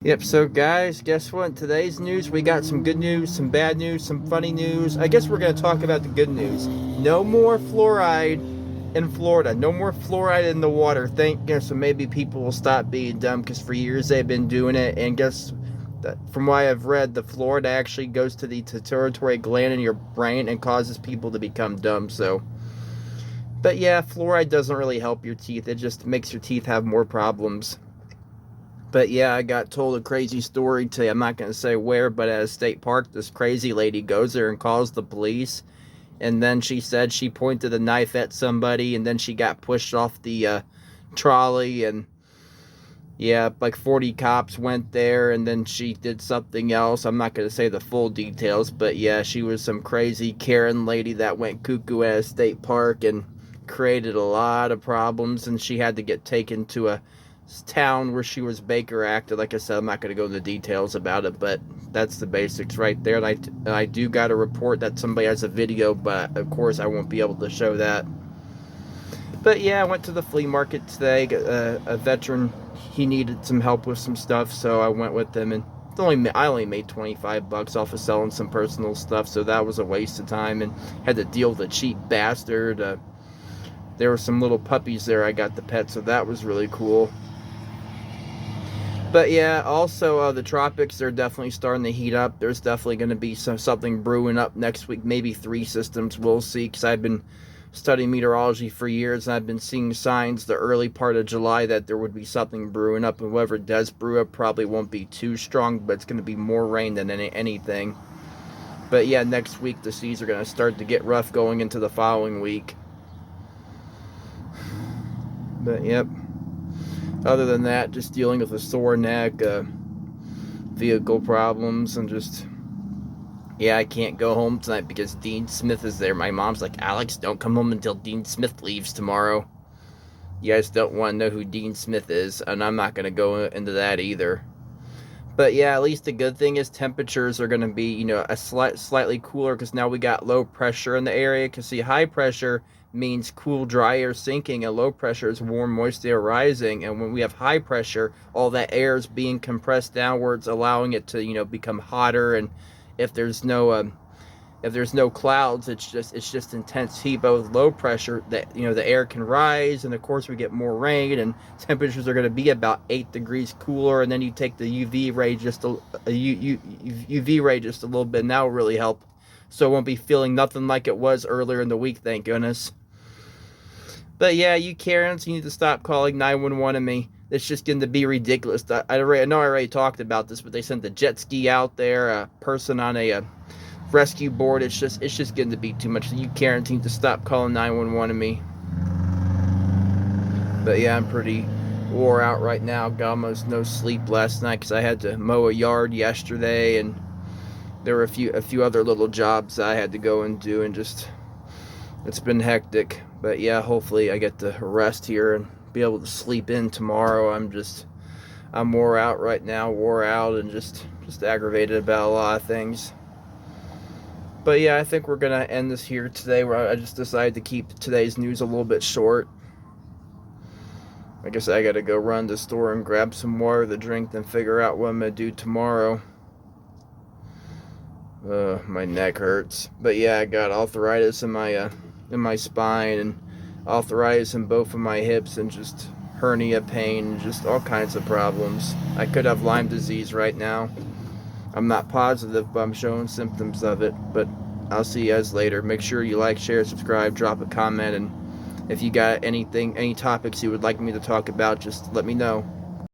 Yep, so guys, guess what? In today's news, we got some good news, some bad news, some funny news. I guess we're going to talk about the good news. No more fluoride in Florida. No more fluoride in the water. Thank goodness. So maybe people will stop being dumb because for years they've been doing it. And guess that from what I've read, the fluoride actually goes to the pituitary gland in your brain and causes people to become dumb. But yeah, fluoride doesn't really help your teeth. It just makes your teeth have more problems. But yeah, I got told a crazy story today. I'm not going to say where, but at a state park, this crazy lady goes there and calls the police. And then she said she pointed a knife at somebody, and then she got pushed off the trolley. And yeah, like 40 cops went there, and then she did something else. I'm not going to say the full details, but yeah, she was some crazy Karen lady that went cuckoo at a state park and created a lot of problems. And she had to get taken to a town where she was Baker acted. Like I said, I'm not going to go into details about it, but that's the basics right there. And I do got a report that somebody has a video, but of course I won't be able to show that. But yeah, I went to the flea market today. A veteran, he needed some help with some stuff, so I went with him, and I only made $25 off of selling some personal stuff, so that was a waste of time, and had to deal with a cheap bastard. There were some little puppies there I got the pet, so that was really cool. But yeah, also the tropics, they're definitely starting to heat up. There's definitely going to be something brewing up next week, maybe 3 systems. We'll see, because I've been studying meteorology for years, and I've been seeing signs the early part of July that there would be something brewing up, and whoever does brew up probably won't be too strong, but it's going to be more rain than anything. But yeah, next week the seas are going to start to get rough going into the following week. But yep. Other than that, just dealing with a sore neck, vehicle problems, and just, yeah, I can't go home tonight because Dean Smith is there. My mom's like, Alex, don't come home until Dean Smith leaves tomorrow. You guys don't want to know who Dean Smith is, and I'm not going to go into that either. But yeah, at least the good thing is temperatures are going to be, a slightly cooler, because now we got low pressure in the area. Because see, high pressure means cool, dry air sinking, and low pressure is warm, moist air rising. And when we have high pressure, all that air is being compressed downwards, allowing it to, become hotter. And if there's no clouds, it's just intense heat. But with low pressure, that the air can rise, and of course we get more rain, and temperatures are going to be about 8 degrees cooler. And then you take the UV ray just a little bit, and that will really help. So it won't be feeling nothing like it was earlier in the week, thank goodness. But yeah, you Karens, you need to stop calling 911 on me. It's just going to be ridiculous. I know I already talked about this, but they sent the jet ski out there, a person on a rescue board. It's just getting to be too much. You Karens need to stop calling 911 on me. But yeah, I'm pretty wore out right now. Got almost no sleep last night because I had to mow a yard yesterday, and there were a few other little jobs I had to go and do, and just, it's been hectic. But yeah, hopefully I get to rest here and be able to sleep in tomorrow. I'm wore out right now, and just aggravated about a lot of things. But yeah, I think we're gonna end this here today, where I just decided to keep today's news a little bit short. I guess I gotta go run to the store and grab some water to drink, then figure out what I'm gonna do tomorrow. My neck hurts. But yeah, I got arthritis in my spine, and arthritis in both of my hips, and just hernia pain, just all kinds of problems. I could have Lyme disease right now. I'm not positive, but I'm showing symptoms of it. But I'll see you guys later. Make sure you like, share, subscribe, drop a comment, and if you got any topics you would like me to talk about, just let me know.